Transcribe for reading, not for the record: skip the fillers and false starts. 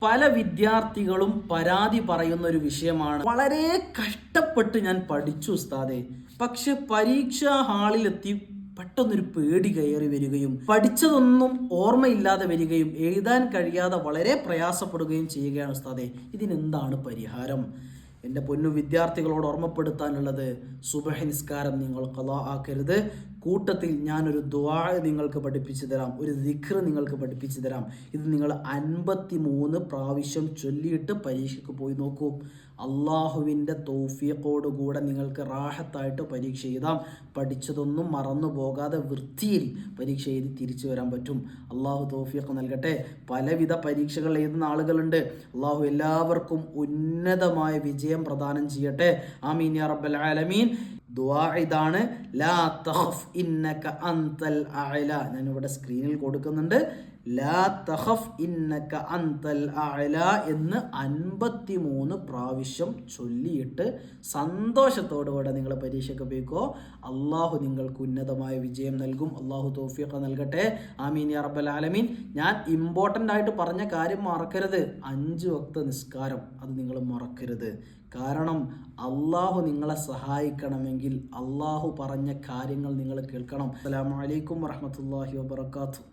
പല വിദ്യാർത്ഥികളും പരാതി പറയുന്ന ഒരു വിഷയമാണ്. വളരെ കഷ്ടപ്പെട്ട് ഞാൻ പഠിച്ചു ഉസ്താദേ, പക്ഷെ പരീക്ഷാ ഹാളിലെത്തി പെട്ടെന്നൊരു പേടി കയറി വരികയും പഠിച്ചതൊന്നും ഓർമ്മയില്ലാതെ വരികയും എഴുതാൻ കഴിയാതെ വളരെ പ്രയാസപ്പെടുകയും ചെയ്യുകയാണ് ഉസ്താദേ. ഇതിനെന്താണ് പരിഹാരം? എൻ്റെ പൊന്നു വിദ്യാർത്ഥികളോട് ഓർമ്മപ്പെടുത്താനുള്ളത്, സുബഹി നിസ്കാരം നിങ്ങൾ ഖളാ ആക്കരുത്. കൂട്ടത്തിൽ ഞാനൊരു ദുആ നിങ്ങൾക്ക് പഠിപ്പിച്ചു തരാം, ഒരു ദിക്ർ നിങ്ങൾക്ക് പഠിപ്പിച്ചു തരാം. ഇത് നിങ്ങൾ 53 പ്രാവശ്യം ചൊല്ലിയിട്ട് പരീക്ഷയ്ക്ക് പോയി നോക്കൂ. അള്ളാഹുവിൻ്റെ തൗഫീഖോടുകൂടെ നിങ്ങൾക്ക് റാഹത്തായിട്ട് പരീക്ഷ എഴുതാം. പഠിച്ചതൊന്നും മറന്നു പോകാതെ വൃത്തിയിൽ പരീക്ഷ എഴുതി തിരിച്ചു വരാൻ പറ്റും. അള്ളാഹു തൗഫീഖ് നൽകട്ടെ. പലവിധ പരീക്ഷകൾ എഴുതുന്ന ആളുകളുണ്ട്. അള്ളാഹു എല്ലാവർക്കും ഉന്നതമായ വിജയം പ്രദാനം ചെയ്യട്ടെ. ആമീൻ യാ റബ്ബൽ ആലമീൻ. ദുആ ഇതാണ്, ലാ തഖഫ് ഇന്നക അൻതൽ അഅല. ഞാൻ ഇവിടെ സ്ക്രീനിൽ കൊടുക്കുന്നുണ്ട്. ലാ തഖഫ് ഇന്നക അൻതൽ അഅല എന്ന് 53 പ്രാവശ്യം ചൊല്ലിയിട്ട് സന്തോഷത്തോടുകൂടെ നിങ്ങൾ പരീക്ഷയ്ക്ക് പോയിക്കോ. അള്ളാഹു നിങ്ങൾക്ക് ഉന്നതമായ വിജയം നൽകും. അള്ളാഹു തൗഫീഖ് നൽകട്ടെ. ആമീൻ യാ റബ്ബൽ ആലമീൻ. ഞാൻ ഇമ്പോർട്ടൻ്റ് ആയിട്ട് പറഞ്ഞ കാര്യം മറക്കരുത്. 5 വക്ത് നിസ്കാരം, അത് നിങ്ങൾ മറക്കരുത്. കാരണം അള്ളാഹു നിങ്ങളെ സഹായിക്കണമെങ്കിൽ അള്ളാഹു പറഞ്ഞ കാര്യങ്ങൾ നിങ്ങൾ കേൾക്കണം. അസ്സലാമു അലൈക്കും വറഹ്മത്തുള്ളാഹി വബറകാതുഹു.